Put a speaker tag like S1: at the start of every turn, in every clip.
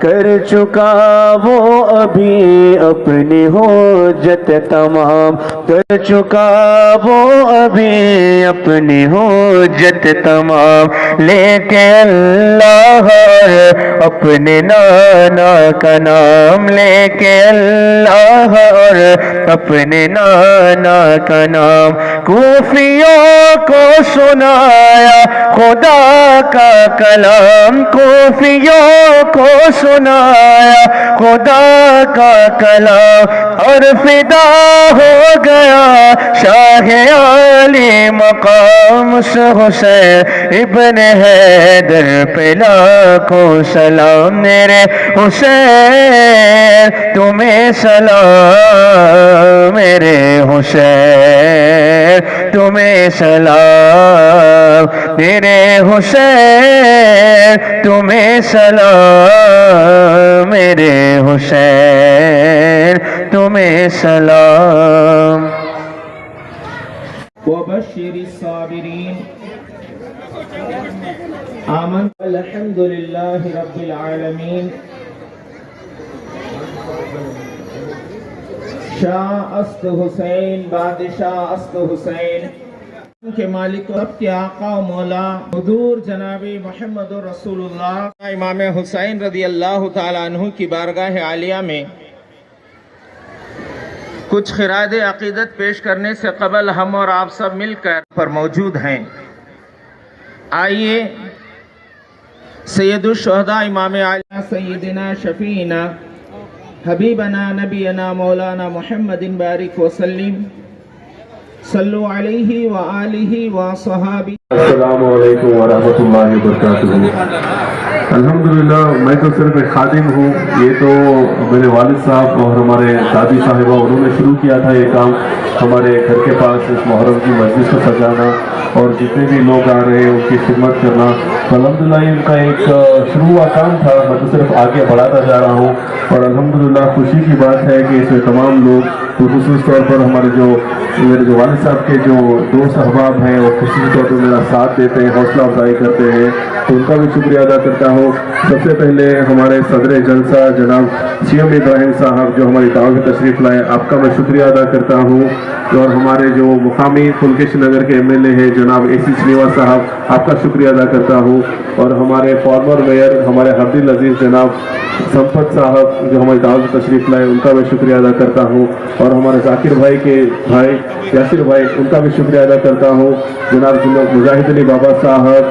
S1: कर चुका वो अभी अपनी हुज्जत तमाम, कर चुका वो अभी अपनी हुज्जत तमाम। लेके अल्लाह और अपने नाना का नाम, लेके अल्लाह और अपने नाना का नाम। कूफियों को सुनाया खुदा का कलाम, कूफियों को सुनाया खुदा का कलाम। और फिदा हो गया शाह आली मकाम, उस हुसैन इब्न हैदर पे लाखों सलाम। मेरे हुसैन तुम्हें सलाम, मेरे हुसैन तुम्हें सलाम, मेरे हुसैन तुम्हें सलाम, मेरे हुसैन तुम्हें सलाम।
S2: वबश्शिरि साबिरीन आमन अल्हम्दुलिल्लाहि रब्बिल आलमीन। शाह अस्त हुसैन बादशाह अस्त हुसैन के मालिक रब के आका मौला हुजूर जनाबी मोहम्मद रसूलुल्लाह इमाम हुसैन रदी अल्लाह तआला अन्हु की बारगाह आलिया में कुछ खिराद अकीदत पेश करने से कबल हम और आप सब मिलकर पर मौजूद हैं। आइए सैयदुश शुहदा इमाम आलिया सैयदना शफीना हबीबना नबीना मौलाना मुहम्मदिन बारिक वसल्लिम सल्लु अलैहि व आलिहि व सहाबी।
S3: अस्सलामु अलैकुम व रहमतुल्लाहि व बरकातुहू। अल्हम्दुलिल्लाह, मैं तो सिर्फ एक खादिम हूँ। ये तो मेरे वालिद साहब और हमारे दादी साहिबा उन्होंने शुरू किया था ये काम, हमारे घर के पास इस मुहर्रम की मस्जिद को सजाना और जितने भी लोग आ रहे हैं उनकी खिदमत करना। तो अल्हम्दुलिल्लाह इनका एक शुरू हुआ काम था, मैं तो सिर्फ आगे बढ़ाता जा रहा हूँ। और अल्हम्दुलिल्लाह खुशी की बात है कि इसमें तमाम लोग, खुसूस तौर पर मेरे जो वालिद साहब के जो दोस्त अहबाब हैं और खुसूस तौर पर मेरा साथ देते हैं, हौसला अफजाई करते हैं, तो उनका भी शुक्रिया अदा करता हूँ। सबसे पहले हमारे सदर जलसा जनाब सीएम इब्राहिम साहब जो हमारी दावत में तशरीफ़ लाए, आपका मैं शुक्रिया अदा करता हूँ। और हमारे जो मुकामी पुलकेश नगर के एमएलए हैं जनाब AC श्रीनिवास साहब, आपका शुक्रिया अदा करता हूँ। और हमारे फॉर्मर मेयर हमारे हब्दुल अजीज़ जनाब संपत साहब जो हमारी दावत में तशरीफ़ लाए, उनका मैं शुक्रिया अदा करता हूँ। और हमारे जाकिर भाई के भाई यासिर भाई, उनका भी शुक्रिया अदा करता हूँ। जनाब मुजाहिद अली बाबा साहब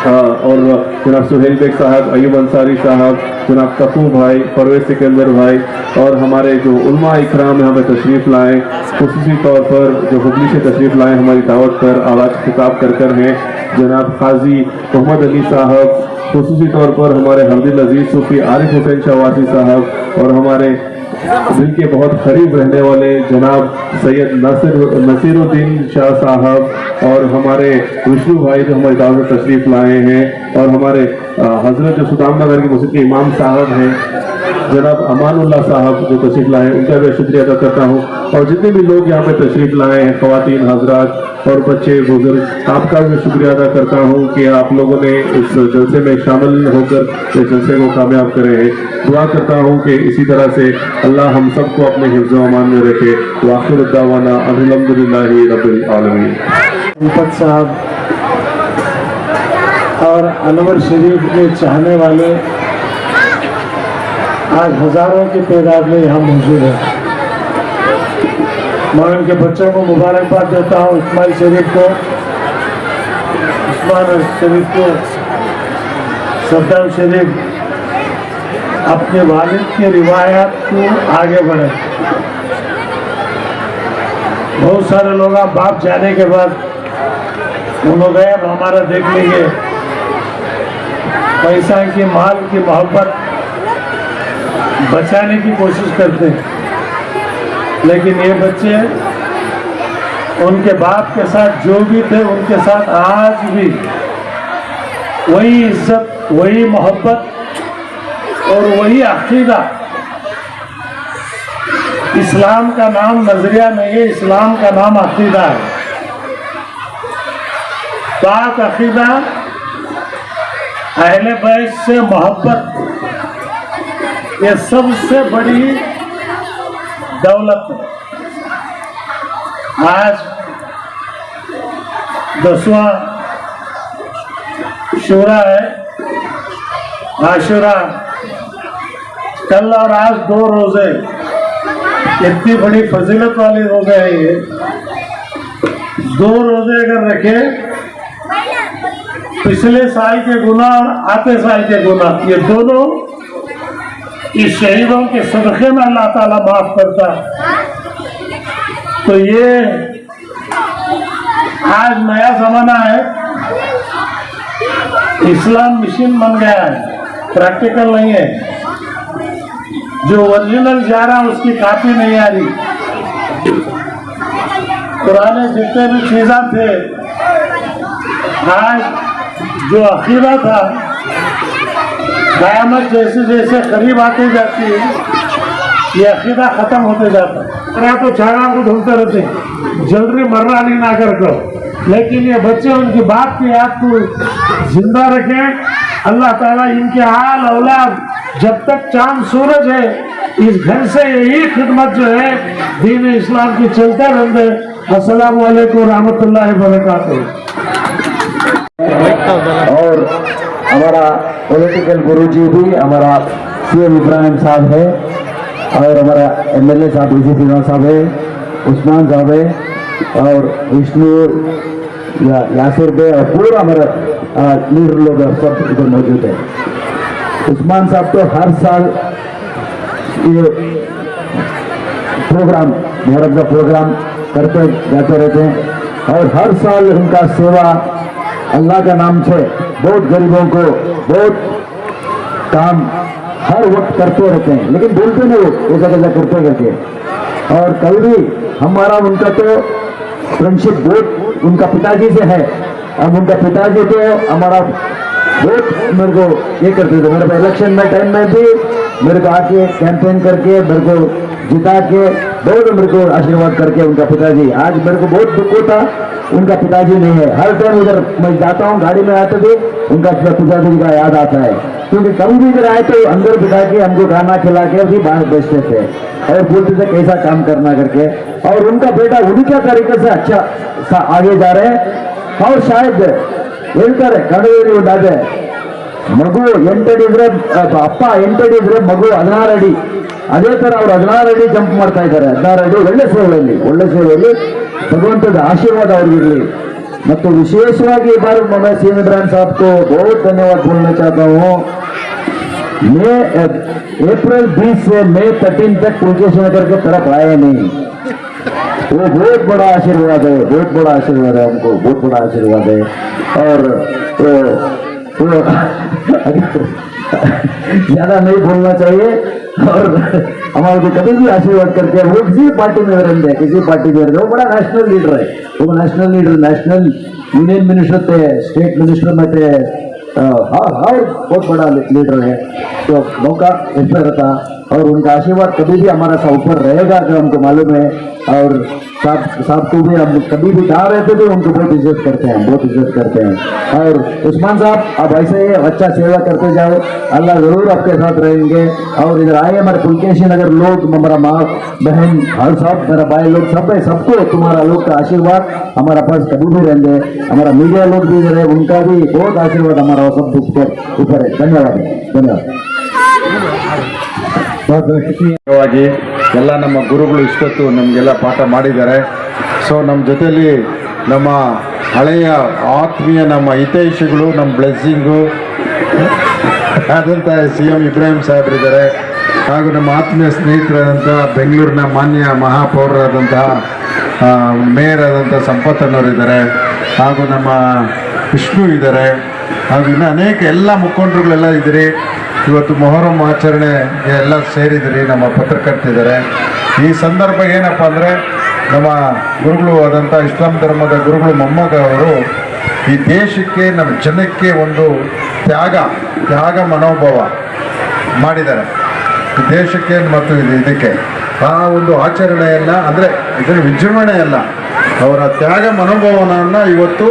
S3: और जनाब सुहेल बेग साहब, अयूब अंसारी साहब, जनाब तकू भाई, परवेज सिकंदर भाई और हमारे जो उलमा इकराम यहाँ पे तशरीफ़ लाए, खुसूसी तौर पर जो हुबली से तशरीफ़ लाए हमारी दावत पर आवाज़ खिताब कर हैं, जनाब काजी मोहम्मद अली साहब, खुसूसी तौर पर हमारे हब्दुल अजीज़ सूफी आरिफ हुसैन शवासी साहब और हमारे दिल के बहुत करीब रहने वाले जनाब सैयद नसीरुद्दीन शाह साहब और हमारे विष्णु भाई जो हमारी दावत में तशरीफ़ लाए हैं और हमारे हजरत जो सुल्तान नगर की मस्जिद के इमाम साहब हैं जनाब अमानुल्लाह साहब जो तशरीफ़ लाए हैं, उनका भी शुक्रिया अदा करता हूँ। और जितने भी लोग यहाँ पे तशरीफ़ लाए हैं, ख़वातीन हजरात और बच्चे बुजुर्ग, आपका भी शुक्रिया अदा करता हूँ कि आप लोगों ने इस जलसे में शामिल होकर इस जलसे को कामयाब करे हैं। दुआ करता हूँ कि इसी तरह से अल्लाह हम सबको अपने हिफ्ज़ व अमान में रखे। वाखिर दावाना अल्हम्दुलिल्लाहि रब्बिल आलमीन।
S4: संपत साहब और अनवर शरीफ के चाहने वाले आज हजारों की तादाद में यहाँ मौजूद है। मैं उनके बच्चों को मुबारकबाद देता हूँ, इस्माइल शरीफ को, उस्मान शरीफ को, सद्दाम शरीफ अपने वालिद के रिवायात को आगे बढ़े। बहुत सारे लोग आप बाप जाने के बाद वो लोग गए अब हमारा देख लेंगे, पैसा की माल की मोहब्बत बचाने की कोशिश करते हैं, लेकिन ये बच्चे उनके बाप के साथ जो भी थे उनके साथ आज भी वही इज्जत, वही मोहब्बत और वही अकीदा। इस्लाम का नाम नजरिया नहीं है, इस्लाम का नाम अकीदा है। पाक अकीदा अहले बैत से मोहब्बत ये सबसे बड़ी दौलत है। आज 10वां शुरा है, आशुरा। कल और आज 2 रोजे, इतनी बड़ी फजीलत वाले रोजे हैं ये। 2 रोजे अगर रखे, पिछले साल के गुनाह और आते साल के गुनाह, ये दोनों इस शहीदों के सदक़े में अल्लाह ताला माफ करता। तो ये आज नया जमाना है, इस्लाम मिशन बन गया है, प्रैक्टिकल नहीं है। जो ओरिजिनल जा रहा उसकी कॉपी नहीं आ रही। पुराने जितने भी चीज़ें थे, आज जो अकीदा था, क़यामत जैसे जैसे करीब आती जाती है, ये अकीदा खत्म होते जाता है। तो चारा को ढूंढते रहते, जल्दी मरना नहीं ना कर दो, लेकिन ये बच्चे उनकी बात की याद को जिंदा रखें। अल्लाह ताला इनके हाल औलाद जब तक चांद सूरज है, इस घर से यही खिदमत जो है दीन इस्लाम की चलते रहते। अस्सलाम वालेकुम रहमतुल्लाहि व बरकातुहू।
S5: और हमारा पॉलिटिकल गुरुजी भी हमारा सीएम इब्राहिम साहब है, और हमारा एमएलए साहब ऋषि सिन्हा साहब है, उस्मान साहब है, और विष्णु यासिर बे, और पूरा हमारा लीडर लोग सब इधर मौजूद है। उस्मान साहब तो हर साल ये प्रोग्राम, मुहर्रम का प्रोग्राम करते जाते रहते हैं, और हर साल उनका सेवा अल्लाह का नाम से बहुत गरीबों को बहुत काम हर वक्त करते रहते हैं, लेकिन बोलते नहीं वो ऐसा कैसा करते करके। और कल भी हमारा उनका तो फ्रेंडशिप बहुत उनका पिताजी से है। अब उनका पिताजी तो हमारा बहुत मेरे को ये करते थे, मेरे को इलेक्शन में टाइम में भी मेरे को आके कैंपेन करके मेरे को जिता के बहुत मेरे को आशीर्वाद करके उनका पिताजी। आज मेरे को बहुत दुख होता, उनका पिताजी नहीं है। हर टाइम उधर मैं जाता हूँ, गाड़ी में आते थे उनका पिताजी का याद आता है, क्योंकि कभी भी इधर आए तो अंदर बिठा के हमको खाना खिला के भी बाहर बेचते थे और बोलते थे कैसा काम करना करके। और उनका बेटा उन्हीं के तरीके से अच्छा आगे जा रहे हैं, और शायद ಹೇಳ್ತಾರೆ ಕಡವೇರಿ ಉಂಟಾದೆ ಮಗು 8 ಅಡಿ ಇದ್ರೆ ಅಪ್ಪ 8 ಅಡಿ ಇದ್ರೆ ಮಗು 16 ಅಡಿ, ಅದೇ ತರ ಅವರು 16 ಅಡಿ ಜಂಪ್ ಮಾಡ್ತಾ ಇದ್ದಾರೆ। 16 ಅಡಿ ಒಳ್ಳೆ ಸೇವೆಯಲ್ಲಿ ಭಗವಂತದ ಆಶೀರ್ವಾದ ಅವ್ರಿಗಿರಲಿ। ಮತ್ತು ವಿಶೇಷವಾಗಿ ಈ ಬಾರಿ मैं सीएम इब्राहिम साहब को बहुत धन्यवाद बोलना चाहता हूँ। अप्रैल 20 से मई 13 तक पुलकेश नगर के तरफ आए नहीं, वो बहुत बड़ा आशीर्वाद है, बहुत बड़ा आशीर्वाद है, हमको बहुत बड़ा आशीर्वाद है। और ज्यादा नहीं बोलना चाहिए, और हमारे को कभी भी आशीर्वाद करके वो किसी पार्टी में रहते हैं, किसी पार्टी में रहते, वो बड़ा नेशनल लीडर है, वो national leader, national union minister थे, स्टेट मिनिस्टर में थे, हर बहुत बड़ा लीडर है। तो मौका इस पर रहता, और उनका आशीर्वाद कभी भी हमारा सा ऊपर रहेगा, जो हमको मालूम है। और साहब को भी हम कभी भी कहा रहते थे, उनको बहुत इज्जत करते हैं, बहुत इज्जत करते हैं। और उस्मान साहब आप ऐसे ही अच्छा सेवा करते जाओ, अल्लाह जरूर आपके साथ रहेंगे। और इधर आए हमारे पुलकेशी नगर लोग, हमारा माँ बहन हर सब मेरा भाई लोग सब है, सबको तुम्हारा लोग का आशीर्वाद हमारा पास कभी भी रहेंगे। हमारा मीडिया लोग भी इधर है, उनका भी बहुत आशीर्वाद हमारा सब ऊपर है। धन्यवाद धन्यवाद।
S6: ಎಲ್ಲ ನಮ್ಮ ಗುರುಗಳು ಇಷ್ಟೊತ್ತು ನಮಗೆಲ್ಲ ಪಾಠ ಮಾಡಿದ್ದಾರೆ। ಸೊ ನಮ್ಮ ಜೊತೆಯಲ್ಲಿ ನಮ್ಮ ಹಳೆಯ ಆತ್ಮೀಯ ನಮ್ಮ ಹಿತೈಷಿಗಳು, ನಮ್ಮ ಬ್ಲೆಸ್ಸಿಂಗು ಆದಂಥ CM ಇಬ್ರಾಹಿಂ ಸಾಹೇಬರಿದ್ದಾರೆ, ಹಾಗೂ ನಮ್ಮ ಆತ್ಮೀಯ ಸ್ನೇಹಿತರಾದಂಥ ಬೆಂಗಳೂರಿನ ಮಾನ್ಯ ಮಹಾಪೌರರಾದಂತಹ ಮೇಯರ್ ಆದಂಥ ಸಂಪತ್ತನವರಿದ್ದಾರೆ, ಹಾಗೂ ನಮ್ಮ ವಿಷ್ಣು ಇದ್ದಾರೆ, ಹಾಗೂ ಇನ್ನು ಅನೇಕ ಎಲ್ಲ ಮುಖಂಡರುಗಳೆಲ್ಲ ಇದ್ದೀರಿ। ಇವತ್ತು ಮೊಹರಂ ಆಚರಣೆಗೆ ಎಲ್ಲ ಸೇರಿದಿರಿ, ನಮ್ಮ ಪತ್ರಕರ್ತಿದ್ದಾರೆ। ಈ ಸಂದರ್ಭ ಏನಪ್ಪ ಅಂದರೆ, ನಮ್ಮ ಗುರುಗಳು ಆದಂಥ ಇಸ್ಲಾಂ ಧರ್ಮದ ಗುರುಗಳು ಮೊಹಮ್ಮದ್ ಅವರು ಈ ದೇಶಕ್ಕೆ, ನಮ್ಮ ಜನಕ್ಕೆ ಒಂದು ತ್ಯಾಗ ಮನೋಭಾವ ಮಾಡಿದ್ದಾರೆ ಈ ದೇಶಕ್ಕೆ ಮತ್ತು ಇದಕ್ಕೆ। ಆ ಒಂದು ಆಚರಣೆಯನ್ನು ಅಂದರೆ ಇದನ್ನು ವಿಜೃಂಭಣೆ ಅಲ್ಲ, ಅವರ ತ್ಯಾಗ ಮನೋಭಾವವನ್ನು ಇವತ್ತು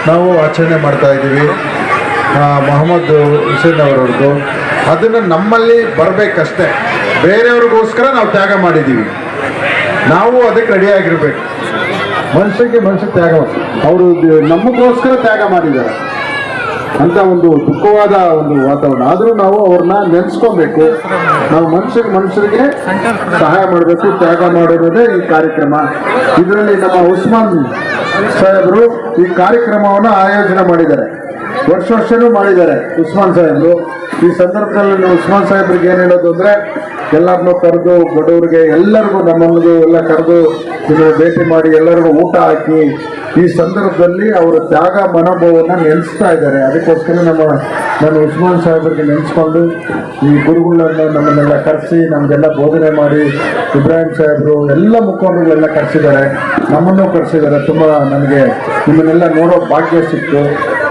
S6: ನಾವು ಆಚರಣೆ ಮಾಡ್ತಾ ಇದ್ದೀವಿ। ಮೊಹಮ್ಮದ್ ಹುಸೇನ್ ಅವರವ್ರದ್ದು. ಅದನ್ನು ನಮ್ಮಲ್ಲಿ ಬರಬೇಕಷ್ಟೇ. ಬೇರೆಯವ್ರಿಗೋಸ್ಕರ ನಾವು ತ್ಯಾಗ ಮಾಡಿದ್ದೀವಿ, ನಾವು ಅದಕ್ಕೆ ರೆಡಿಯಾಗಿರ್ಬೇಕು. ಮನುಷ್ಯ ತ್ಯಾಗ ಅವರು ನಮಗೋಸ್ಕರ ತ್ಯಾಗ ಮಾಡಿದ್ದಾರೆ ಅಂತ ಒಂದು ದುಃಖವಾದ ಒಂದು ವಾತಾವರಣ. ಆದರೂ ನಾವು ಅವ್ರನ್ನ ನೆನೆಸ್ಕೊಬೇಕು. ನಾವು ಮನುಷ್ಯರಿಗೆ ಸಹಾಯ ಮಾಡಬೇಕು, ತ್ಯಾಗ ಮಾಡಿರೋದೇ ಈ ಕಾರ್ಯಕ್ರಮ. ಇದರಲ್ಲಿ ನಮ್ಮ ಉಸ್ಮಾನ್ ಸಾಹೇಬರು ಈ ಕಾರ್ಯಕ್ರಮವನ್ನು ಆಯೋಜನೆ ಮಾಡಿದ್ದಾರೆ, ವರ್ಷನೂ ಮಾಡಿದ್ದಾರೆ ಉಸ್ಮಾನ್ ಸಾಹೇಬರು. ಈ ಸಂದರ್ಭದಲ್ಲಿ ನಾವು ಉಸ್ಮಾನ್ ಸಾಹೇಬ್ರಿಗೆ ಏನು ಹೇಳೋದು ಅಂದರೆ, ಎಲ್ಲರನ್ನೂ ಕರೆದು ಬಡವರಿಗೆ ಎಲ್ಲರಿಗೂ ನಮ್ಮನಿಗೂ ಎಲ್ಲ ಕರೆದು ಇದನ್ನು ಭೇಟಿ ಮಾಡಿ ಎಲ್ಲರಿಗೂ ಊಟ ಹಾಕಿ ಈ ಸಂದರ್ಭದಲ್ಲಿ ಅವರ ತ್ಯಾಗ ಮನೋಭಾವವನ್ನು ನೆನೆಸ್ತಾ ಇದ್ದಾರೆ. ಅದಕ್ಕೋಸ್ಕರ ನಾನು ಉಸ್ಮಾನ್ ಸಾಹೇಬರಿಗೆ ನೆನೆಸ್ಕೊಂಡು ಈ ಗುರುಗಳನ್ನ ನಮ್ಮನ್ನೆಲ್ಲ ಕರೆಸಿ ನಮಗೆಲ್ಲ ಬೋಧನೆ ಮಾಡಿ, ಇಬ್ರಾಹಿಂ ಸಾಹೇಬರು ಎಲ್ಲ ಮುಖಂಡರುಗಳೆಲ್ಲ ಕರೆಸಿದ್ದಾರೆ, ನಮ್ಮನ್ನು ಕರೆಸಿದ್ದಾರೆ. ತುಂಬ ನನಗೆ ನಿಮ್ಮನ್ನೆಲ್ಲ ನೋಡೋ ಭಾಗ್ಯ ಸಿಕ್ತು.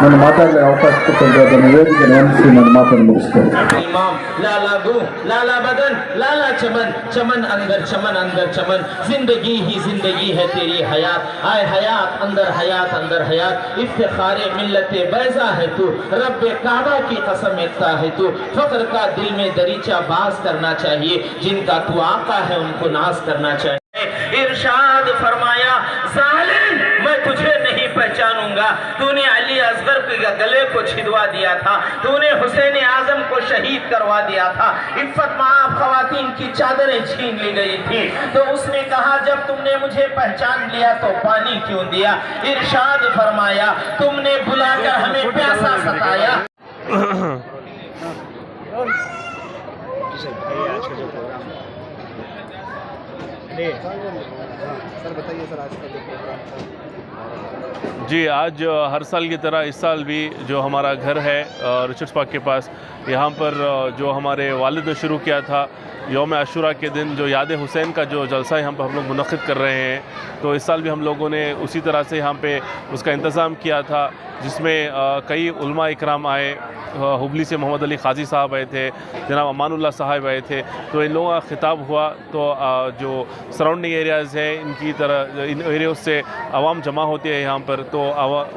S6: ನಾನು ಮಾತಾಡಲಿಕ್ಕೆ ಅವಕಾಶ ಕೊಟ್ಟಂತೆ ಅದನ್ನು ವೇದಿಕೆ ನೆನೆಸಿ ನನ್ನ ಮಾತನ್ನು ಮುಗಿಸ್ತೇನೆ.
S2: इमाम लाला गो लाला बदन लाला चमन चमन अंदर चमन जिंदगी ही जिंदगी है तेरी हयात आए हयात अंदर हयात इफ्तिखारे मिल्लते बैजा है तू रब्बे काबा की कसम इतना है तू फक्र का दिल में दरीचा बाज करना चाहिए जिनका तू आका है उनको नाज करना चाहिए. इरशाद फरमाया जालिम मैं तुझे नहीं पहचानूंगा. तूने अली असगर के गले को छिदवा दिया था, तूने हुसैन आजम को शहीद करवा दिया था, इफ्फत माफ खवातीन की चादरें छीन ली गई थी. तो उसने कहा जब तुमने मुझे पहचान लिया तो पानी क्यों दिया. इरशाद फरमाया तुमने बुलाकर हमें प्यासा सताया.
S7: सर बताइए सर, आज का जो प्रोग्राम था.
S3: जी, आज हर साल की तरह इस साल भी जो हमारा घर है रिचर्ड्स पार्क के पास, यहाँ पर जो हमारे वालिद ने शुरू किया था यौम आशूरा के दिन जो याद हुसैन का जो जलसा यहाँ पर हम लोग मुनक़िद कर रहे हैं. तो इस साल भी हम लोगों ने उसी तरह से यहाँ पे उसका इंतज़ाम किया था, जिसमें कई उलमा इकराम आए. हुबली से मोहम्मद अली क़ाज़ी साहब आए थे, जनाब अमानुल्लाह साहब आए थे. तो इन लोगों का खिताब हुआ. तो जो सराउंडिंग एरियाज़ हैं इनकी तरह इन एरियाज़ से आवाम जमा होती है यहाँ पर. तो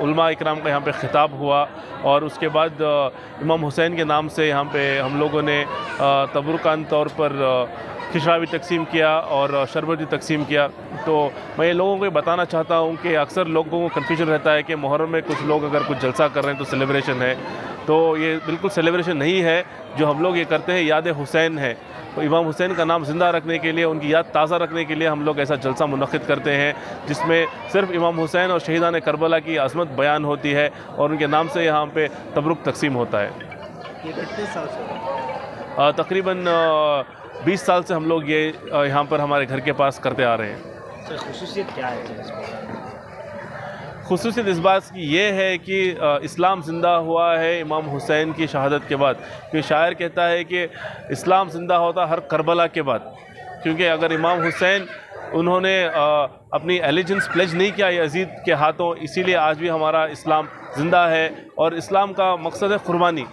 S3: उलमा इकराम का यहाँ पे खिताब हुआ और उसके बाद इमाम हुसैन के नाम से यहाँ पे हम लोगों ने तबरुकान तौर पर खिचड़ा भी तकसीम किया और शरबत भी तकसीम किया. तो मैं ये लोगों को बताना चाहता हूँ कि अक्सर लोगों को कन्फ्यूजन रहता है कि मुहर्रम में कुछ लोग अगर कुछ जलसा कर रहे हैं तो सेलिब्रेशन है. तो ये बिल्कुल सेलिब्रेशन नहीं है. जो हम लोग ये करते हैं याद हुसैन है. तो इमाम हुसैन का नाम ज़िंदा रखने के लिए, उनकी याद ताज़ा रखने के लिए हम लोग ऐसा जलसा मुनक़िद करते हैं, जिसमें सिर्फ इमाम हुसैन और शहीदान करबला की अज़मत बयान होती है और उनके नाम से यहाँ पे तबरुक तकसीम होता है.
S7: ये कितने साल से?
S3: तकरीबन 20 साल से हम लोग ये यहाँ पर हमारे घर के पास करते आ रहे हैं.
S7: सर खुसूसियत क्या है?
S3: खुसूसियत इस बात की ये है कि इस्लाम ज़िंदा हुआ है इमाम हुसैन की शहादत के बाद. क्योंकि शायर कहता है कि इस्लाम ज़िंदा होता हर करबला के बाद. क्योंकि अगर इमाम हुसैन उन्होंने अपनी एलिजेंस प्लेज नहीं किया यजीद के हाथों, इसीलिए आज भी हमारा इस्लाम ज़िंदा है. और इस्लाम का मकसद है कुर्बानी.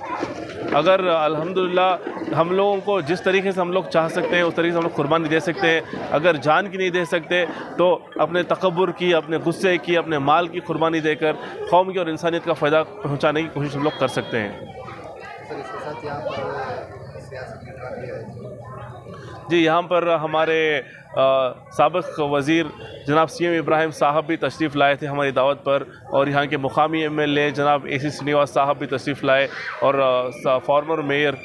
S3: अगर अल्हम्दुलिल्लाह हम लोगों को जिस तरीके से हम लोग चाह सकते हैं उस तरीके से हम लोग कुर्बानी दे सकते हैं. अगर जान की नहीं दे सकते तो अपने तकब्बुर की, अपने गुस्से की, अपने माल की कुर्बानी देकर कौम की और इंसानियत का फ़ायदा पहुंचाने की कोशिश हम लोग कर सकते हैं.
S7: सर इसके साथ यहाँ पर सियासी लीडर भी आए.
S3: जी, यहाँ पर हमारे साबिक़ वज़ीर जनाब CM इब्राहिम साहब भी तशरीफ़ लाए थे हमारी दावत पर. और यहाँ के मुकामी MLA जनाब AC श्रीनिवास साहब भी तशरीफ़ लाए और फॉर्मर मेयर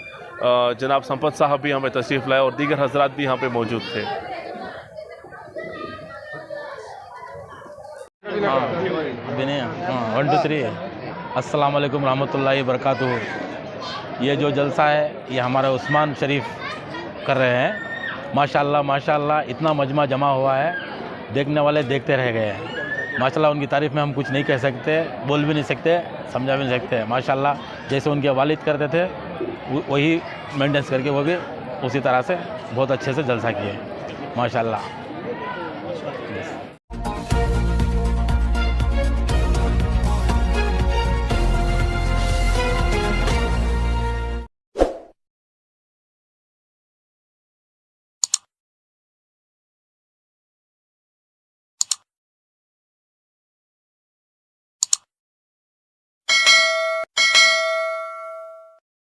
S3: जनाब संपत साहब भी यहाँ पे तशरीफ़ लाए और दीगर हजरात भी यहाँ पे मौजूद थे.
S8: हाँ 1 2 3 अस्सलाम वालेकुम रहमतुल्लाहि बरकातुहू. ये जो जलसा है ये हमारा उस्मान शरीफ कर रहे हैं. माशाल्लाह माशाल्लाह इतना मजमा जमा हुआ है, देखने वाले देखते रह गए हैं. माशाल्लाह उनकी तारीफ़ में हम कुछ नहीं कह सकते, बोल भी नहीं सकते, समझा भी नहीं सकते. माशाल्लाह जैसे उनके वालिद करते थे वही मेंटेनेंस करके वो भी उसी तरह से बहुत अच्छे से जलसा किए माशाल्लाह.